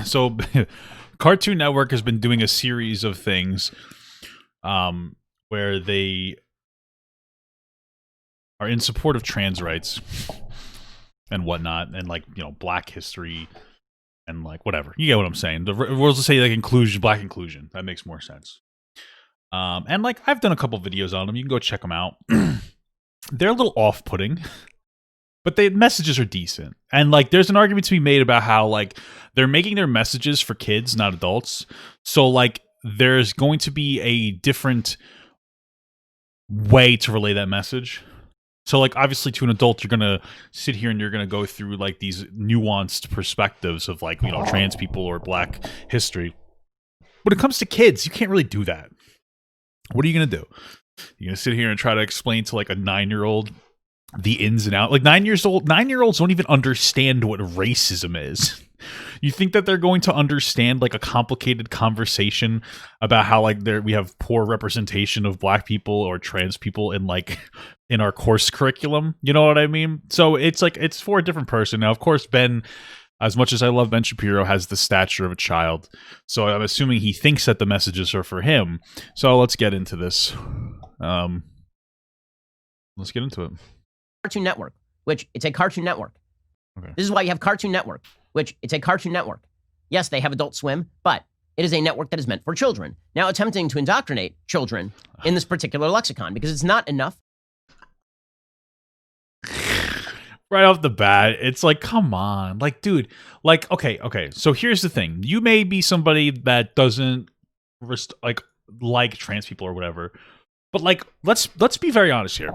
So Cartoon Network has been doing a series of things where they are in support of trans rights and whatnot, and like, you know, black history and like whatever. You get what I'm saying. The rules to say like inclusion, black inclusion. That makes more sense. And like I've done a couple videos on them. You can go check them out. They're a little off-putting, but the messages are decent. And like there's an argument to be made about how like they're making their messages for kids, not adults. So like there's going to be a different way to relay that message. So like obviously to an adult, you're gonna sit here and you're gonna go through like these nuanced perspectives of like, you know, trans people or black history. When it comes to kids, you can't really do that. What are you gonna do? You're gonna sit here and try to explain to like a 9-year-old the ins and outs. Like 9-year-olds don't even understand what racism is. You think that they're going to understand like a complicated conversation about how like we have poor representation of black people or trans people in like in our course curriculum? You know what I mean? So it's like it's for a different person. Now, of course, Ben, as much as I love Ben Shapiro, has the stature of a child. So I'm assuming he thinks that the messages are for him. So let's get into this. Let's get into it. Cartoon Network, which it's a Cartoon Network. Okay. This is why you have Cartoon Network, which it's a Cartoon Network. Yes, they have Adult Swim, but it is a network that is meant for children. Now attempting to indoctrinate children in this particular lexicon because it's not enough. Right off the bat, it's like, come on. Like, dude, like, okay. So here's the thing. You may be somebody that doesn't like trans people or whatever. But like, let's be very honest here.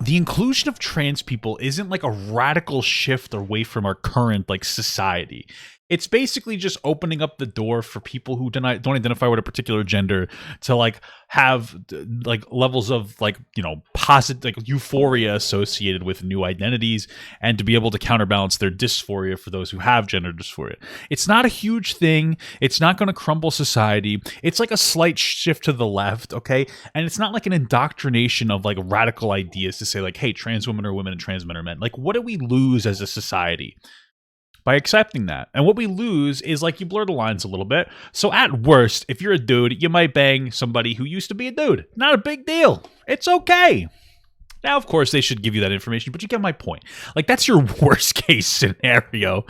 The inclusion of trans people isn't like a radical shift away from our current like society. It's basically just opening up the door for people who don't identify with a particular gender to like have like levels of like, you know, positive like euphoria associated with new identities, and to be able to counterbalance their dysphoria for those who have gender dysphoria. It's not a huge thing. It's not going to crumble society. It's like a slight shift to the left, okay? And it's not like an indoctrination of like radical ideas to say like, hey, trans women are women and trans men are men. Like, what do we lose as a society by accepting that? And what we lose is like you blur the lines a little bit. So at worst, if you're a dude, you might bang somebody who used to be a dude. Not a big deal. It's okay. Now, of course, they should give you that information, but you get my point. Like, that's your worst case scenario.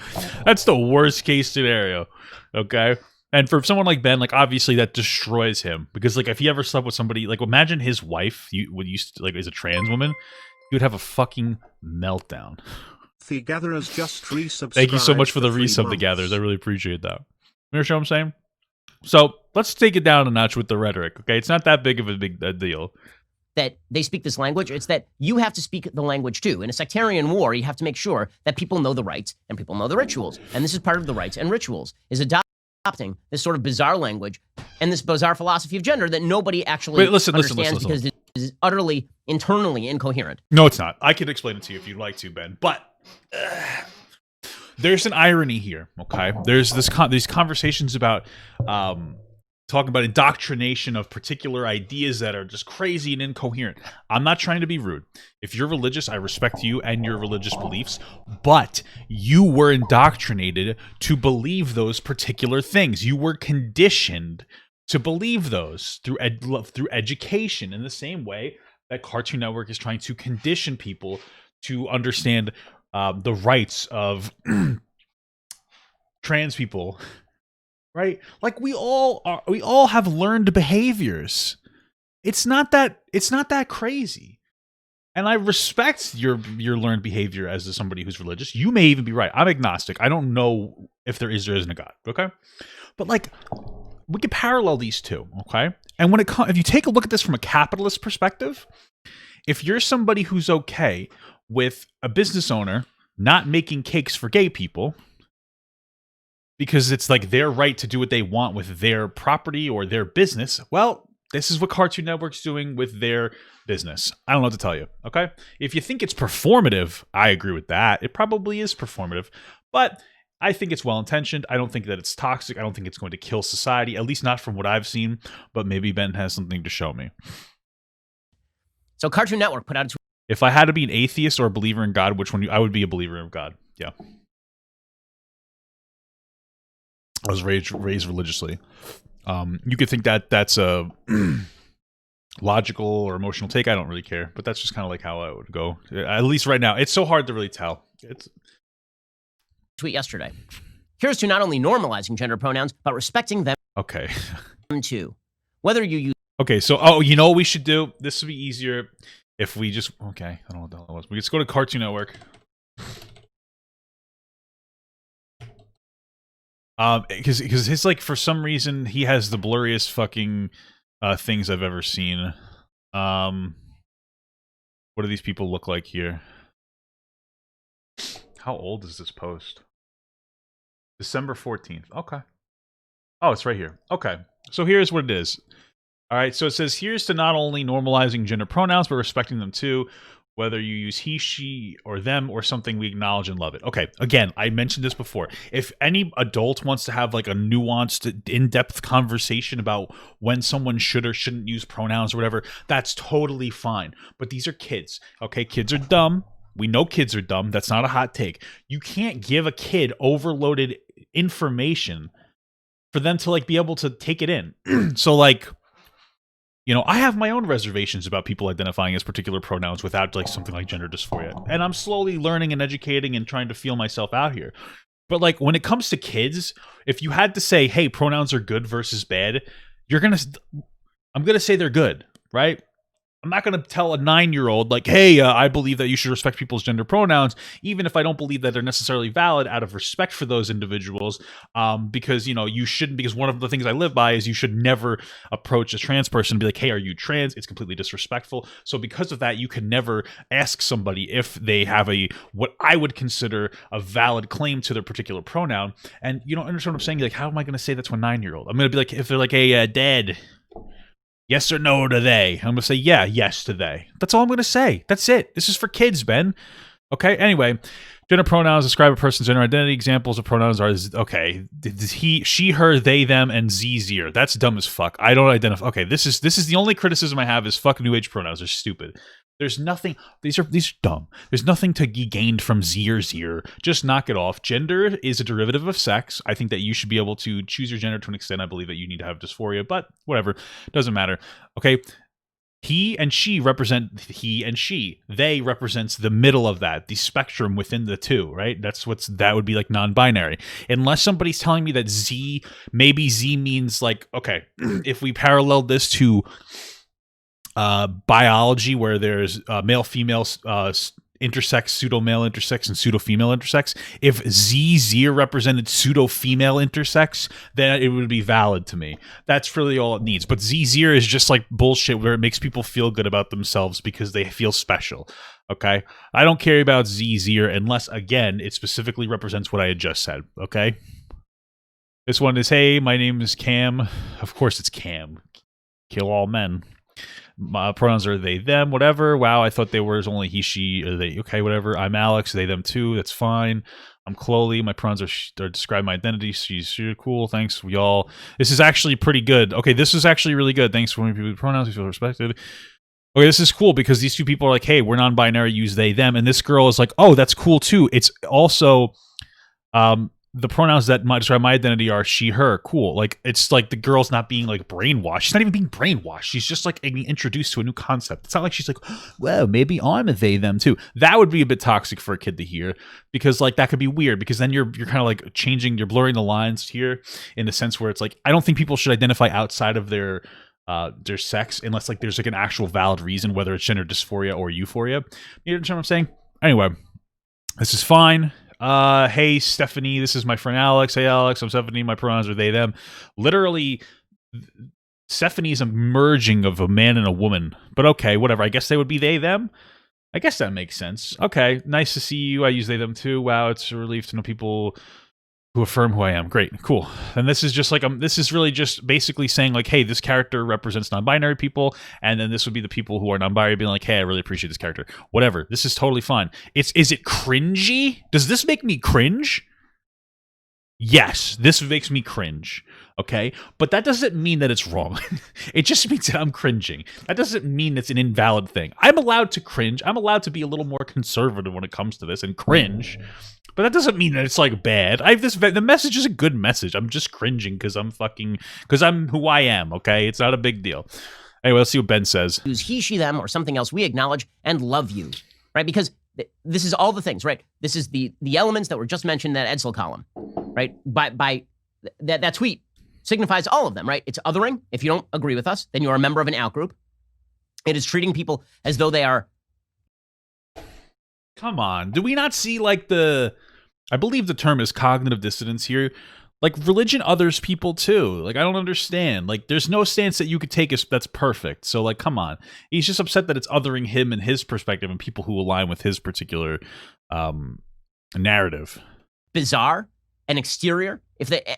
That's the worst case scenario. Okay? And for someone like Ben, like, obviously that destroys him. Because, like, if he ever slept with somebody, like, imagine his wife is a trans woman, he would have a fucking meltdown. The Gatherers just resubscribed. Thank you so much for the resub, The Gatherers. I really appreciate that. You understand what I'm saying? So let's take it down a notch with the rhetoric, okay? It's not that big of a deal. That they speak this language. It's that you have to speak the language too. In a sectarian war, you have to make sure that people know the rights and people know the rituals. And this is part of the rights and rituals, is adopting this sort of bizarre language and this bizarre philosophy of gender that nobody actually understands because it is utterly internally incoherent. No, it's not. I can explain it to you if you'd like to, Ben. But there's an irony here, okay? There's these conversations about talking about indoctrination of particular ideas that are just crazy and incoherent. I'm not trying to be rude. If you're religious, I respect you and your religious beliefs, but you were indoctrinated to believe those particular things. You were conditioned to believe those through education, in the same way that Cartoon Network is trying to condition people to understand the rights of trans people, right? Like we all have learned behaviors. It's not that crazy. And I respect your learned behavior as somebody who's religious. You may even be right. I'm agnostic. I don't know if there is or isn't a God, okay? But like, we can parallel these two, okay? And if you take a look at this from a capitalist perspective, if you're somebody who's okay with a business owner not making cakes for gay people because it's like their right to do what they want with their property or their business, well, this is what Cartoon Network's doing with their business. I don't know what to tell you, okay? If you think it's performative, I agree with that. It probably is performative, but I think it's well-intentioned. I don't think that it's toxic. I don't think it's going to kill society, at least not from what I've seen, but maybe Ben has something to show me. So Cartoon Network put out a If I had to be an atheist or a believer in God, which one? I would be a believer in God. Yeah. I was raised religiously. You could think that that's a logical or emotional take. I don't really care, but that's just kind of like how I would go. At least right now, it's so hard to really tell. It's tweet yesterday. Here's to not only normalizing gender pronouns, but respecting them okay. too. Whether you use Okay, so you know what we should do? This would be easier if we just I don't know what the hell it was. We just go to Cartoon Network. Because his like for some reason he has the blurriest fucking things I've ever seen. What do these people look like here? How old is this post? December 14th. Okay. Oh, it's right here. Okay. So here's what it is. All right. So it says, here's to not only normalizing gender pronouns, but respecting them too. Whether you use he, she, or them, or something, we acknowledge and love it. Okay. Again, I mentioned this before. If any adult wants to have like a nuanced, in-depth conversation about when someone should or shouldn't use pronouns or whatever, that's totally fine. But these are kids. Okay. Kids are dumb. We know kids are dumb. That's not a hot take. You can't give a kid overloaded information for them to like be able to take it in. So like, you know, I have my own reservations about people identifying as particular pronouns without like something like gender dysphoria. And I'm slowly learning and educating and trying to feel myself out here. But like when it comes to kids, if you had to say, hey, pronouns are good versus bad, I'm going to say they're good, right? I'm not going to tell a 9-year-old like, hey, I believe that you should respect people's gender pronouns, even if I don't believe that they're necessarily valid out of respect for those individuals, because, you know, you shouldn't, because one of the things I live by is you should never approach a trans person and be like, hey, are you trans? It's completely disrespectful. So because of that, you can never ask somebody if they have what I would consider a valid claim to their particular pronoun. And you don't understand what I'm saying? Like, how am I going to say that to a 9-year-old? I'm going to be like, if they're like, hey, dad, yes or no to they? I'm going to say, yeah, yes to they. That's all I'm going to say. That's it. This is for kids, Ben. Okay, anyway. Gender pronouns describe a person's gender identity. Examples of pronouns are, okay, he, she, her, they, them, and zir. That's dumb as fuck. I don't identify. Okay, this is the only criticism I have is fuck new age pronouns. They're stupid. There's nothing. These are dumb. There's nothing to be gained from zir. Just knock it off. Gender is a derivative of sex. I think that you should be able to choose your gender to an extent. I believe that you need to have dysphoria, but whatever. Doesn't matter. Okay. He and she represent he and she. They represents the middle of that, the spectrum within the two, right? That would be like non-binary. Unless somebody's telling me that maybe Z means like, okay, if we parallel this to biology where there's male female intersex, pseudo male intersex, and pseudo female intersex, if zir represented pseudo female intersex, then it would be valid to me. That's really all it needs. But zir is just like bullshit where it makes people feel good about themselves because they feel special. Okay, I don't care about zir unless, again, it specifically represents what I had just said. Okay, this one is, hey, my name is Cam. Of course it's Cam. Kill all men. My pronouns are they, them, whatever. Wow, I thought they were only he, she, or they. Okay, whatever. I'm Alex, they, them too. That's fine. I'm Chloe. My pronouns are describe my identity. She's cool. Thanks, y'all. This is actually pretty good. Okay, this is actually really good. Thanks for people with pronouns. We feel respected. Okay, this is cool because these two people are like, hey, we're non-binary. Use they, them, and this girl is like, oh, that's cool too. It's also, the pronouns that describe my identity are she, her. Cool. Like, it's like the girl's not being like brainwashed. She's not even being brainwashed. She's just like being introduced to a new concept. It's not like she's like, well, maybe I'm a they, them too. That would be a bit toxic for a kid to hear because like that could be weird because then you're kind of like you're blurring the lines here in the sense where it's like, I don't think people should identify outside of their sex unless like there's like an actual valid reason, whether it's gender dysphoria or euphoria. You understand what I'm saying? Anyway, this is fine. Hey, Stephanie, this is my friend Alex. Hey, Alex, I'm Stephanie. My pronouns are they, them. Literally, Stephanie's a merging of a man and a woman. But okay, whatever. I guess they would be they, them. I guess that makes sense. Okay, nice to see you. I use they, them too. Wow, it's a relief to know people who affirm who I am. Great, cool. And this is just like this is really just basically saying like, hey, this character represents non-binary people, and then this would be the people who are non-binary being like, hey, I really appreciate this character. Whatever. This is totally fine. Is it cringy? Does this make me cringe? Yes, this makes me cringe. Okay, but that doesn't mean that it's wrong. It just means that I'm cringing. That doesn't mean it's an invalid thing. I'm allowed to cringe. I'm allowed to be a little more conservative when it comes to this and cringe. But that doesn't mean that it's like bad. The message is a good message. I'm just cringing because I'm who I am. Okay, it's not a big deal. Anyway, let's see what Ben says. Use he, she, them, or something else we acknowledge and love you, right? Because this is all the things, right? This is the elements that were just mentioned in that Edsel column, right? By that tweet signifies all of them, right? It's othering. If you don't agree with us, then you're a member of an outgroup. It is treating people as though they are. Come on. Do we not see like I believe the term is cognitive dissonance here. Like religion others people too. Like I don't understand. Like there's no stance that you could take that's perfect. So like come on. He's just upset that it's othering him and his perspective and people who align with his particular narrative. Bizarre and exterior.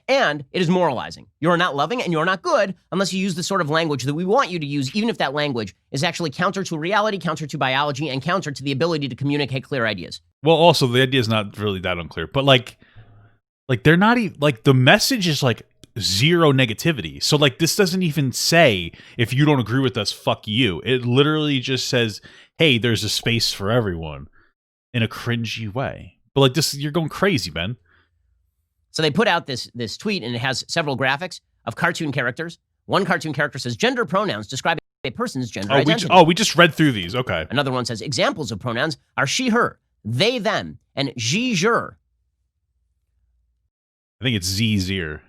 And it is moralizing. You are not loving and you are not good unless you use the sort of language that we want you to use, even if that language is actually counter to reality, counter to biology, and counter to the ability to communicate clear ideas. Well, also the idea is not really that unclear, but like they're not even like the message is like zero negativity. So like this doesn't even say if you don't agree with us, fuck you. It literally just says, hey, there's a space for everyone in a cringy way. But like this, you're going crazy, Ben. So they put out this tweet, and it has several graphics of cartoon characters. One cartoon character says gender pronouns describe a person's gender identity. We just read through these. Okay. Another one says examples of pronouns are she, her, they, them, and she, her. I think it's Z, zir.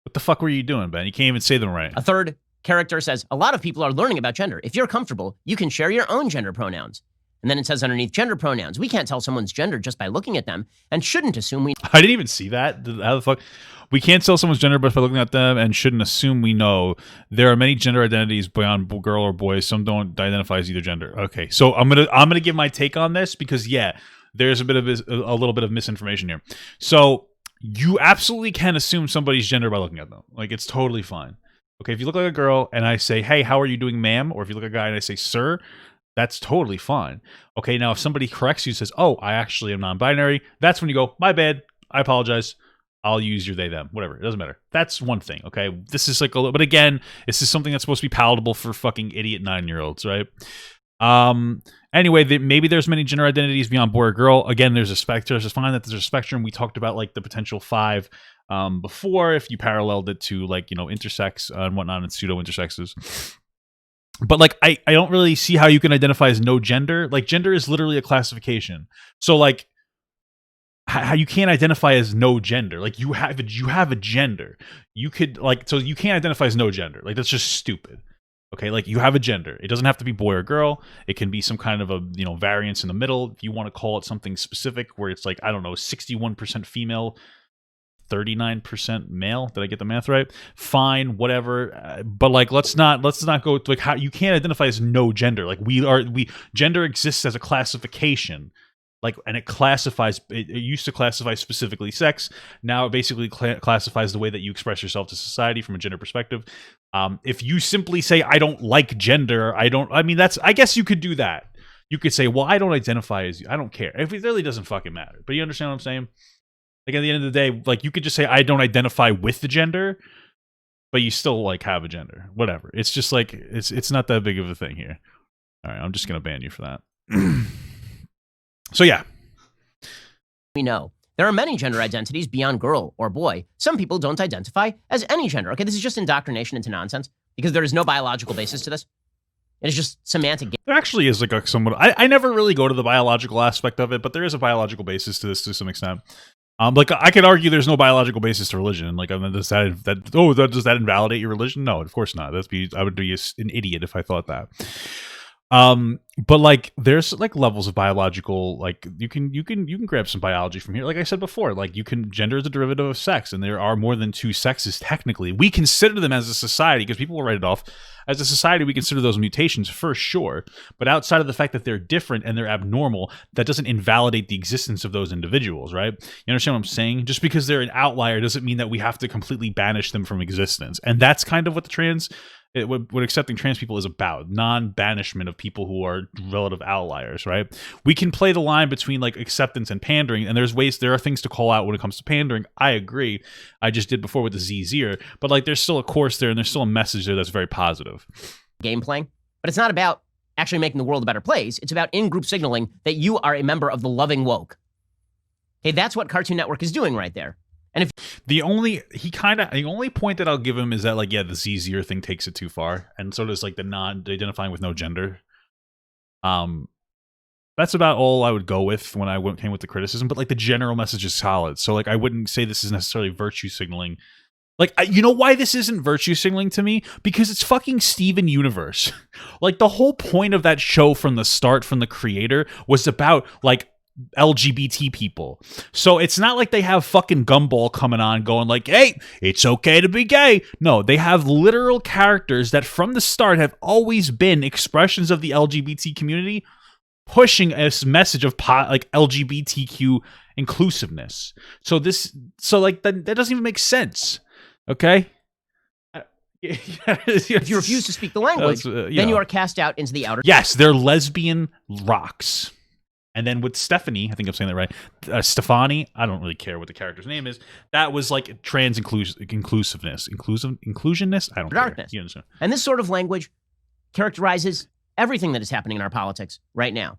What the fuck were you doing, Ben? You can't even say them right. A third character says a lot of people are learning about gender. If you're comfortable, you can share your own gender pronouns. And then it says underneath gender pronouns. We can't tell someone's gender just by looking at them and shouldn't assume we. I didn't even see that. How the fuck? We can't tell someone's gender just by looking at them and shouldn't assume we know. There are many gender identities beyond girl or boy. Some don't identify as either gender. Okay, so I'm gonna give my take on this because there's a little bit of misinformation here. So you absolutely can assume somebody's gender by looking at them. Like it's totally fine. Okay, if you look like a girl and I say, hey, how are you doing, ma'am? Or if you look like a guy and I say, sir, that's totally fine. Okay, now if somebody corrects you, says, oh, I actually am non-binary, that's when you go, my bad, I apologize, I'll use your they, them, whatever, it doesn't matter. That's one thing, okay? This is like a little, but again, this is something that's supposed to be palatable for fucking idiot 9-year-olds, right? Anyway, maybe there's many gender identities beyond boy or girl. Again, there's a spectrum. It's fine that there's a spectrum. We talked about like the potential 5 before if you paralleled it to like, intersex and whatnot and pseudo-intersexes. But like I don't really see how you can identify as no gender. Like gender is literally a classification. So like how you can't identify as no gender. Like you have a gender. You could so you can't identify as no gender. Like that's just stupid. Okay, like you have a gender. It doesn't have to be boy or girl. It can be some kind of a variance in the middle. If you want to call it something specific where it's like, I don't know, 61% female, 39% male. Did I get the math right? Fine, whatever. But like, let's not go like how you can't identify as no gender. Like gender exists as a classification. Like, and it used to classify specifically sex. Now it basically classifies the way that you express yourself to society from a gender perspective. If you simply say, I don't like gender, I guess you could do that. You could say, well, I don't identify as you. I don't care. It really doesn't fucking matter. But you understand what I'm saying? Like at the end of the day, like you could just say, I don't identify with the gender, but you still like have a gender. Whatever. It's just like, it's not that big of a thing here. All right, I'm just going to ban you for that. So yeah. We know there are many gender identities beyond girl or boy. Some people don't identify as any gender. Okay, this is just indoctrination into nonsense because there is no biological basis to this. It is just semantic. There actually is like a somewhat. I never really go to the biological aspect of it, but there is a biological basis to this to some extent. Like I could argue there's no biological basis to religion. Like does that invalidate your religion? No, of course not. I would be an idiot if I thought that. But like there's like levels of biological, like you can grab some biology from here. Like I said before, like gender is a derivative of sex, and there are more than 2 sexes technically. We consider them as a society because people will write it off. As a society, we consider those mutations for sure. But outside of the fact that they're different and they're abnormal, that doesn't invalidate the existence of those individuals, right? You understand what I'm saying? Just because they're an outlier doesn't mean that we have to completely banish them from existence. And that's kind of what what accepting trans people is about. Non-banishment of people who are are relative outliers, right? We can play the line between like acceptance and pandering, and there are things to call out when it comes to pandering. I agree. I just did before with the Z-Zero, but like there's still a course there and there's still a message there that's very positive. Game playing, but it's not about actually making the world a better place. It's about in-group signaling that you are a member of the loving woke. Hey, that's what Cartoon Network is doing right there. And if the only point that I'll give him is that like, yeah, the Z-Zero thing takes it too far, and so does like the non-identifying with no gender. That's about all I would go with when I came with the criticism, but like the general message is solid. So like I wouldn't say this is necessarily virtue signaling. Like, you know why this isn't virtue signaling to me? Because it's fucking Steven Universe. Like, the whole point of that show from the start, from the creator, was about, like, LGBT people. So it's not like they have fucking Gumball coming on going like, hey, it's okay to be gay. No, they have literal characters that from the start have always been expressions of the LGBT community pushing a message of like LGBTQ inclusiveness. So that doesn't even make sense. Okay. if you refuse to speak the language, then you are cast out into the outer. Yes, they're lesbian rocks. And then with Stephanie, I think I'm saying that right. Stefani, I don't really care what the character's name is. That was like trans inclusiveness, inclusionness. I don't darkness. care. You understand? And this sort of language characterizes everything that is happening in our politics right now.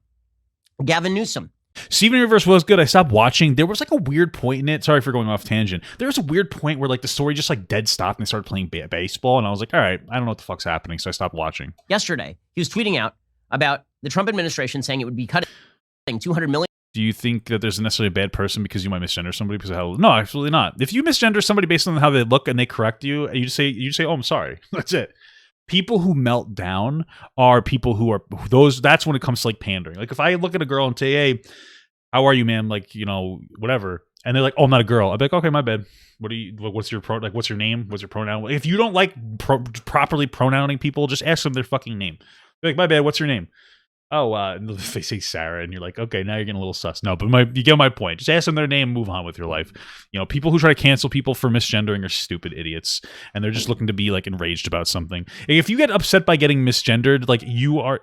Gavin Newsom. Steven Universe was good. I stopped watching. There was like a weird point in it. Sorry for going off tangent. There was a weird point where like the story just like dead stopped and they started playing baseball. And I was like, all right, I don't know what the fuck's happening. So I stopped watching. Yesterday, he was tweeting out about the Trump administration saying it would be cutting $200 million. Do you think that there's necessarily a bad person because you might misgender somebody because of how? No, absolutely not. If you misgender somebody based on how they look and they correct you, and you say, oh, I'm sorry. That's it. People who melt down are people who are those. That's when it comes to like pandering. Like if I look at a girl and say, hey, how are you, ma'am? Like, you know, whatever. And they're like, oh, I'm not a girl. I'd be like, okay, my bad. What's your what's your name? What's your pronoun? If you don't like properly pronouncing people, just ask them their fucking name. Be like, my bad. What's your name? Oh, they say Sarah, and you're like, okay, now you're getting a little sus. No, but you get my point. Just ask them their name, move on with your life. You know, people who try to cancel people for misgendering are stupid idiots, and they're just looking to be like enraged about something. If you get upset by getting misgendered, like you are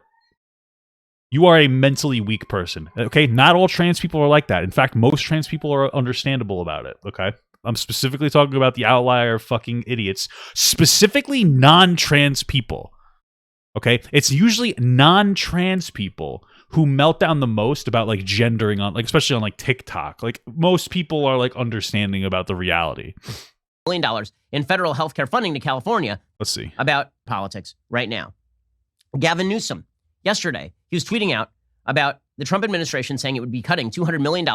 a mentally weak person. Okay, not all trans people are like that. In fact, most trans people are understandable about it. Okay, I'm specifically talking about the outlier fucking idiots, specifically non-trans people. Okay, it's usually non-trans people who melt down the most about like gendering on, like especially on like TikTok. Like most people are like understanding about the reality. $1 million in federal healthcare funding to California. Let's see about politics right now. Gavin Newsom. Yesterday, he was tweeting out about the Trump administration saying it would be cutting $200 million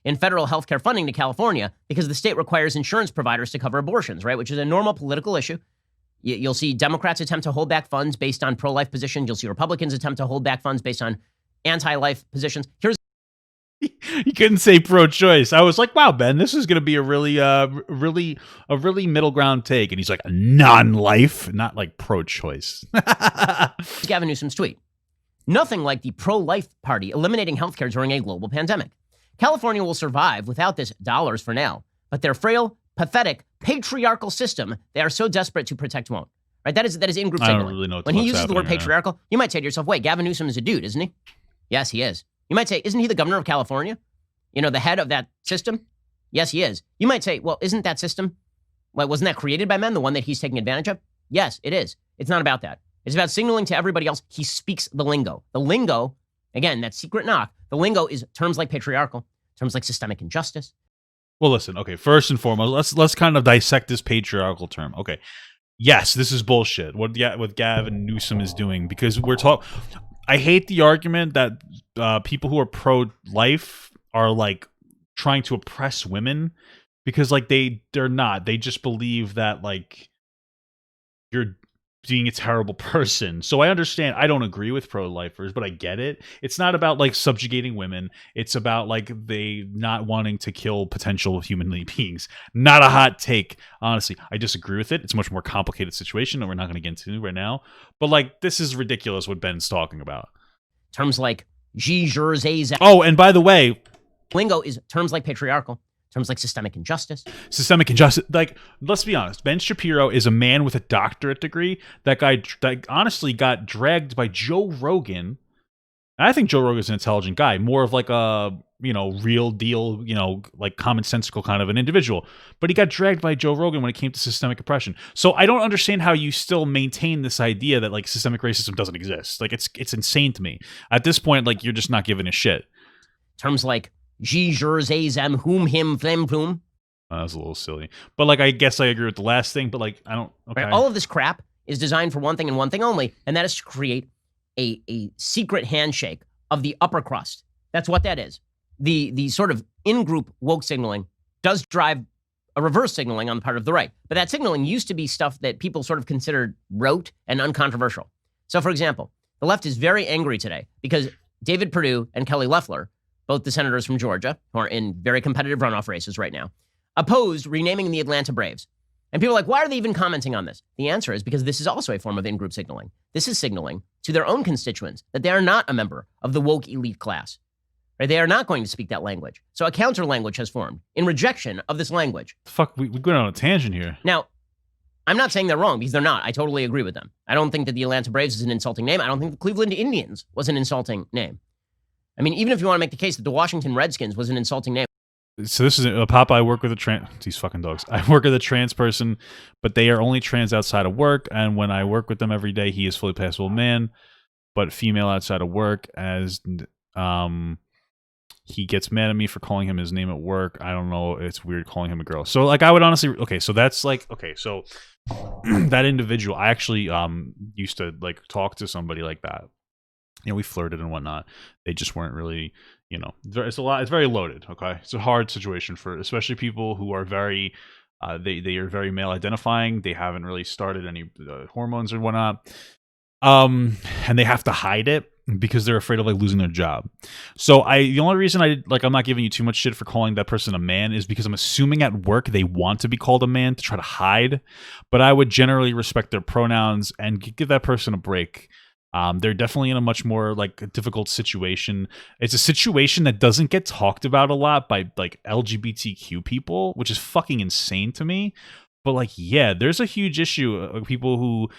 in federal healthcare funding to California because the state requires insurance providers to cover abortions, right? Which is a normal political issue. You'll see Democrats attempt to hold back funds based on pro-life positions. You'll see Republicans attempt to hold back funds based on anti-life positions. You couldn't say pro-choice. I was like, wow, Ben, this is going to be a really middle ground take. And he's like, non-life, not like pro-choice. Gavin Newsom's tweet. Nothing like the pro-life party eliminating healthcare during a global pandemic. California will survive without this dollars for now, but their frail, pathetic, patriarchal system they are so desperate to protect won't. Right? That is in-group signaling. I don't really know when he uses the word patriarchal, you might say to yourself, wait, Gavin Newsom is a dude, isn't he? Yes, he is. You might say, isn't he the governor of California? You know, the head of that system? Yes, he is. You might say, well, isn't that system, wasn't that created by men, the one that he's taking advantage of? Yes, it is. It's not about that. It's about signaling to everybody else he speaks the lingo. The lingo, again, that secret knock, the lingo is terms like patriarchal, terms like systemic injustice. Well, listen, okay, first and foremost, let's kind of dissect this patriarchal term. Okay. Yes, this is bullshit. What Gavin Newsom is doing, because I hate the argument that people who are pro-life are like trying to oppress women, because like they're not. They just believe that like you're being a terrible person. So I understand. I don't agree with pro-lifers, but I get it. It's not about like subjugating women. It's about like they not wanting to kill potential human beings. Not a hot take, honestly. I disagree with it. It's a much more complicated situation that we're not going to get into right now. But like, this is ridiculous what Ben's talking about. Terms like G-Jersey. Oh, and by the way, lingo is terms like patriarchal. Terms like systemic injustice. Systemic injustice. Like, let's be honest. Ben Shapiro is a man with a doctorate degree. That guy that honestly got dragged by Joe Rogan And I think Joe Rogan's an intelligent guy, more of like a, real deal, like commonsensical kind of an individual. But he got dragged by Joe Rogan when it came to systemic oppression. So I don't understand how you still maintain this idea that like systemic racism doesn't exist. Like it's insane to me. At this point, like you're just not giving a shit. Terms like "je, jur, zay, zem, whom, him, flem, plum." That was a little silly. But like I guess I agree with the last thing, but like I don't okay. Right? All of this crap is designed for one thing and one thing only, and that is to create a secret handshake of the upper crust. That's what that is. The sort of in-group woke signaling does drive a reverse signaling on the part of the right. But that signaling used to be stuff that people sort of considered rote and uncontroversial. So, for example, the left is very angry today because David Perdue and Kelly Loeffler, both the senators from Georgia, who are in very competitive runoff races right now, opposed renaming the Atlanta Braves. And people are like, why are they even commenting on this? The answer is because this is also a form of in-group signaling. This is signaling to their own constituents that they are not a member of the woke elite class. Right? They are not going to speak that language. So a counter language has formed in rejection of this language. Fuck, we're going on a tangent here. Now, I'm not saying they're wrong because they're not. I totally agree with them. I don't think that the Atlanta Braves is an insulting name. I don't think the Cleveland Indians was an insulting name. I mean, even if you want to make the case that the Washington Redskins was an insulting name. So this is a Papa. I work with a trans. These fucking dogs. I work with a trans person, but they are only trans outside of work. And when I work with them every day, he is fully passable man, but female outside of work. As he gets mad at me for calling him his name at work. I don't know. It's weird calling him a girl. So like, I would honestly. Okay, so that's like okay. So that individual, I actually used to like talk to somebody like that. We flirted and whatnot. They just weren't really, it's a lot. It's very loaded. Okay, it's a hard situation for especially people who are very, they are very male identifying. They haven't really started any hormones or whatnot, and they have to hide it because they're afraid of like losing their job. So the only reason I'm not giving you too much shit for calling that person a man is because I'm assuming at work they want to be called a man to try to hide, but I would generally respect their pronouns and give that person a break. They're definitely in a much more like difficult situation. It's a situation that doesn't get talked about a lot by like LGBTQ people, which is fucking insane to me. But like, yeah, there's a huge issue of people who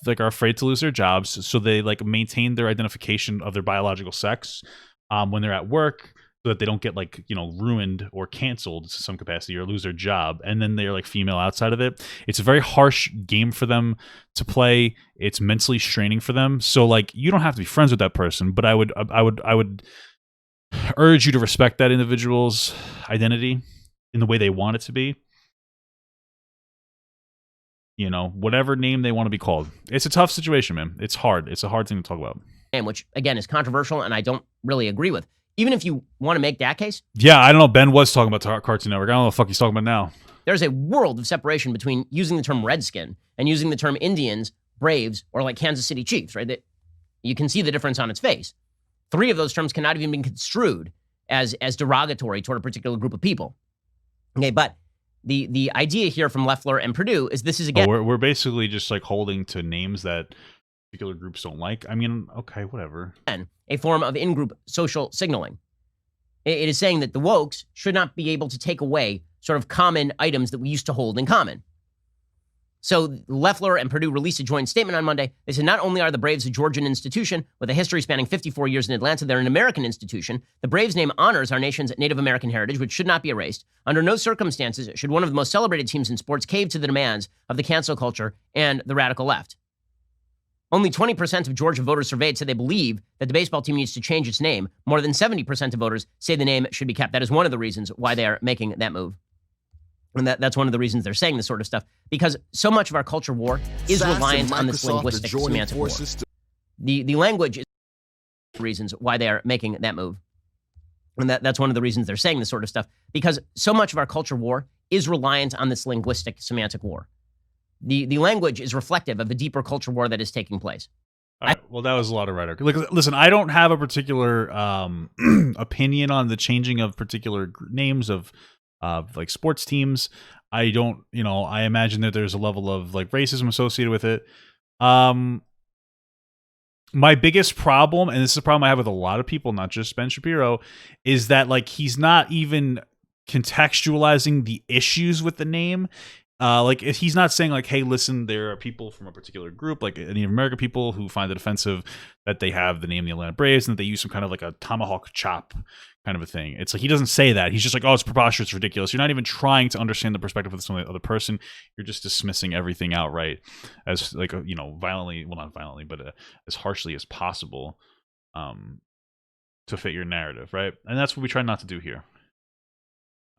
like are afraid to lose their jobs, so they like maintain their identification of their biological sex when they're at work, so that they don't get like ruined or canceled to some capacity or lose their job, and then they're like female outside of it. It's a very harsh game for them to play. It's mentally straining for them. So like, you don't have to be friends with that person, but I would urge you to respect that individual's identity in the way they want it to be. Whatever name they want to be called. It's a tough situation, man. It's hard. It's a hard thing to talk about. Which again is controversial, and I don't really agree with. Even if you want to make that case. Yeah, I don't know. Ben was talking about Cartoon Network. I don't know what the fuck he's talking about now. There's a world of separation between using the term Redskin and using the term Indians, Braves, or like Kansas City Chiefs, right? That you can see the difference on its face. 3 of those terms cannot even be construed as derogatory toward a particular group of people. Okay, but the idea here from Loeffler and Perdue is this is again. We're basically just like holding to names that particular groups don't like. I mean, okay, whatever. A form of in-group social signaling. It is saying that the wokes should not be able to take away sort of common items that we used to hold in common. So Loeffler and Perdue released a joint statement on Monday. They said not only are the Braves a Georgian institution with a history spanning 54 years in Atlanta, they're an American institution. The Braves name honors our nation's Native American heritage, which should not be erased. Under no circumstances should one of the most celebrated teams in sports cave to the demands of the cancel culture and the radical left. Only 20% of Georgia voters surveyed said they believe that the baseball team needs to change its name. More than 70% of voters say the name should be kept. That is one of the reasons why they are making that move. And that's one of the reasons they're saying this sort of stuff, because so much of our culture war is reliant on this linguistic semantic war. The language is one of the reasons why they are making that move. And that's one of the reasons they're saying this sort of stuff, because so much of our culture war is reliant on this linguistic semantic war. The language is reflective of the deeper culture war that is taking place. All right, well, that was a lot of rhetoric. Like, listen, I don't have a particular opinion on the changing of particular names of like sports teams. I don't, I imagine that there's a level of like racism associated with it. My biggest problem, and this is a problem I have with a lot of people, not just Ben Shapiro, is that like he's not even contextualizing the issues with the name. Like if he's not saying like, hey, listen, there are people from a particular group, like Native American people, who find it offensive that they have the name the Atlanta Braves and that they use some kind of like a tomahawk chop kind of a thing. It's like he doesn't say that. He's just like, oh, it's preposterous, ridiculous. You're not even trying to understand the perspective of some other person. You're just dismissing everything outright as like, violently, well, not violently, but as harshly as possible to fit your narrative, right? And that's what we try not to do here.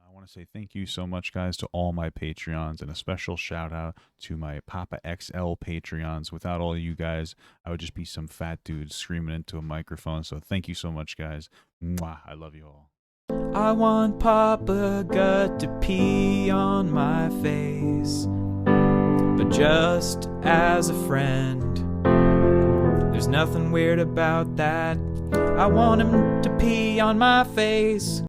I want to say thank you so much, guys, to all my Patreons, and a special shout out to my Papa XL Patreons. Without all you guys, I would just be some fat dude screaming into a microphone. So thank you so much, guys. Mwah. I love you all. I want Papa Gut to pee on my face, but just as a friend. There's nothing weird about that. I want him to pee on my face.